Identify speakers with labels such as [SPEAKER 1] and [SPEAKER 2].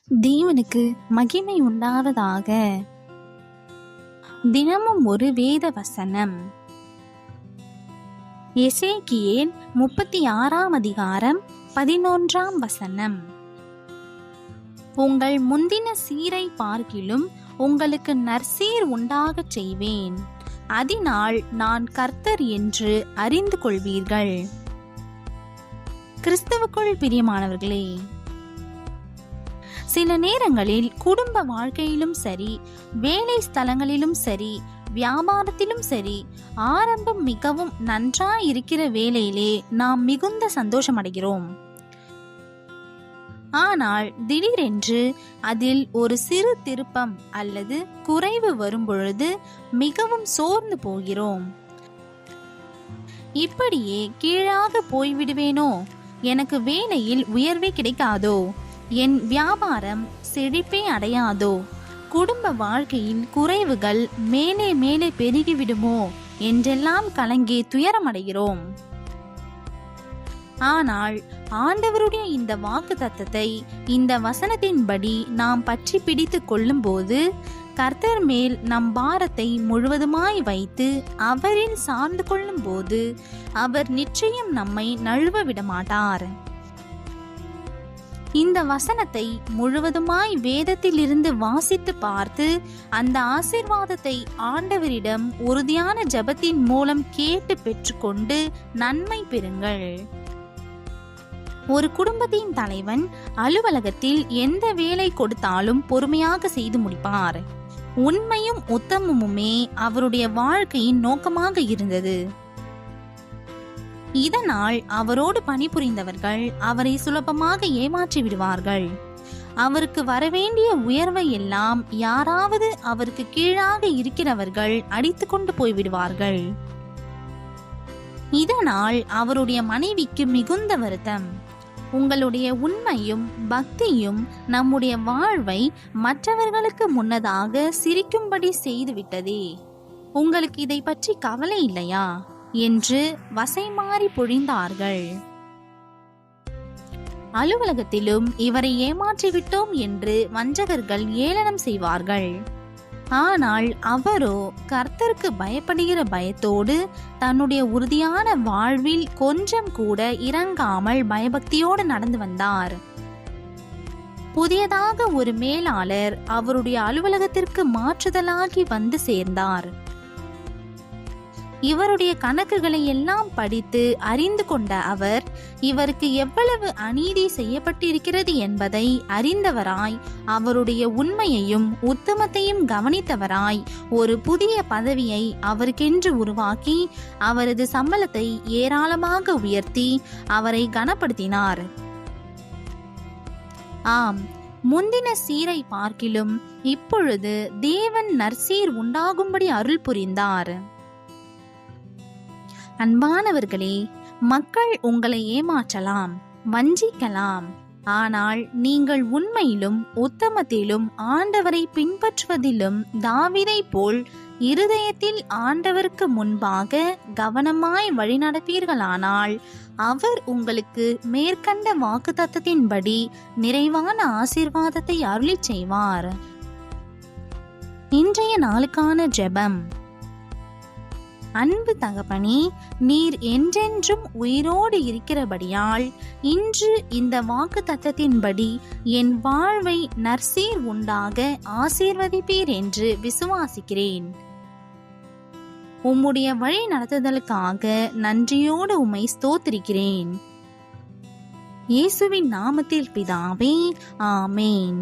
[SPEAKER 1] தேவனுக்கு மகிமை உண்டாவதாக. தினமும் ஒரு வேத வசனம். எசேக்கியேல் 36 அதிகாரம் 11 வசனம். உங்கள் முந்தின சீரை பார்க்கிலும் உங்களுக்கு நற்சீர் உண்டாகச் செய்வேன், அதனால் நான் கர்த்தர் என்று அறிந்து கொள்வீர்கள். கிறிஸ்துவுக்குள் பிரியமானவர்களே, சில நேரங்களில் குடும்ப வாழ்க்கையிலும் சரி, வேலை ஸ்தலங்களிலும் சரி, வியாபாரத்திலும் சரி, ஆரம்பம் மிகவும் நன்றாய் இருக்கிற வேளையிலே நாம் மிகுந்த சந்தோஷம் அடைகிறோம். ஆனால் திடீரென்று அதில் ஒரு சிறு திருப்பம் அல்லது குறைவு வரும்பொழுது மிகவும் சோர்ந்து போகிறோம். இப்படியே கீழாக போய்விடுவேனோ, எனக்கு வேலையில் உயர்வே கிடைக்காதோ, என் வியாபாரம் செழிப்பே அடையாதோ, குடும்ப வாழ்க்கையில் குறைவுகள் மேலே மேலே பெருகிவிடுமோ என்றெல்லாம் கலங்கி துயரமடைகிறோம். ஆனால் ஆண்டவருடைய இந்த வாக்கு தத்தத்தை, இந்த வசனத்தின்படி நாம் பற்றி பிடித்து கொள்ளும் போது, கர்த்தர் மேல் நம் பாரத்தை முழுவதுமாய் வைத்து அவரில் சார்ந்து கொள்ளும் போது அவர் நிச்சயம் நம்மை நழுவ விடமாட்டார். இந்த வசனத்தை முழுவதுமாய் வேதத்திலிருந்து வாசித்து பார்த்து அந்த ஆசீர்வாதத்தை ஆண்டவரிடம் உறுதியான ஜெபத்தின் மூலம் கேட்டு பெற்றுக்கொண்டு நன்மை பெறுங்கள். ஒரு குடும்பத்தின் தலைவன் அலுவலகத்தில் எந்த வேலை கொடுத்தாலும் பொறுமையாக செய்து முடிப்பார். உண்மையும் உத்தமமுமே அவருடைய வாழ்க்கையின் நோக்கமாக இருந்தது. இதனால் அவரோடு பணிபுரிந்தவர்கள் அவரை சுலபமாக ஏமாற்றி விடுவார்கள். அவருக்கு வரவேண்டிய உயர்வை எல்லாம் யாராவது அவருக்கு கீழாக இருக்கிறவர்கள் அடித்து கொண்டு போய்விடுவார்கள். இதனால் அவருடைய மனைவிக்கு மிகுந்த வருத்தம். உங்களுடைய உண்மையும் பக்தியும் நம்முடைய வாழ்வை மற்றவர்களுக்கு முன்னதாக சிரிக்கும்படி செய்துவிட்டதே, உங்களுக்கு இதை பற்றி கவலை இல்லையா என்று வசைமாறி பொழிந்தார்கள். அலுவலகத்திலும் இவரை ஏமாற்றிவிட்டோம் என்று வஞ்சகர்கள் ஏளனம் செய்வார்கள். ஆனால் அவரோ கர்த்தருக்கு பயப்படுகிற பயத்தோடு தன்னுடைய உறுதியான வாழ்வில் கொஞ்சம் கூட இறங்காமல் பயபக்தியோடு நடந்து வந்தார். புதியதாக ஒரு மேலாளர் அவருடைய அலுவலகத்திற்கு மாற்றுதலாகி வந்து சேர்ந்தார். இவருடைய கணக்குகளை எல்லாம் படித்து அறிந்து கொண்ட அவர், இவருக்கு எவ்வளவு அநீதி செய்யப்பட்டிருக்கிறது என்பதை அறிந்தவராய், அவருடைய உண்மையையும் உத்தமத்தையும் கவனித்தவராய் ஒரு புதிய பதவியை அவருக்கென்று உருவாக்கி அவரது சம்பளத்தை ஏராளமாக உயர்த்தி அவரை கனப்படுத்தினார். ஆம், முந்தின சீரை பார்க்கிலும் இப்பொழுது தேவன் நற்சீர் உண்டாகும்படி அருள் புரிந்தார். அன்பானவர்களே, மக்கள் உங்களை ஏமாற்றலாம், வஞ்சிக்கலாம். ஆனால் நீங்கள் உண்மையிலும் உத்தமத்திலும் ஆண்டவரை பின்பற்றுவதிலும் தாவீதை போல் இருதயத்தில் ஆண்டவருக்கு முன்பாக கவனமாய் வழிநடப்பீர்களானால் அவர் உங்களுக்கு மேற்கண்ட வாக்குத்தத்தத்தின்படி நிறைவான ஆசீர்வாதத்தை அருளிச் செய்வார். இன்றைய நாளுக்கான ஜெபம். அன்பு தகப்பனே, நீர் என்றென்றும் உயிரோடு இருக்கிறபடியால் இன்று இந்த வாக்கு தத்தத்தின்படி என் வாழ்வை நற்சீர் உண்டாக ஆசீர்வதிப்பீர் என்று விசுவாசிக்கிறேன். உம்முடைய வழி நடத்துதலுக்காக நன்றியோடு உம்மை ஸ்தோத்திரிக்கிறேன். இயேசுவின் நாமத்தில் பிதாவே, ஆமேன்.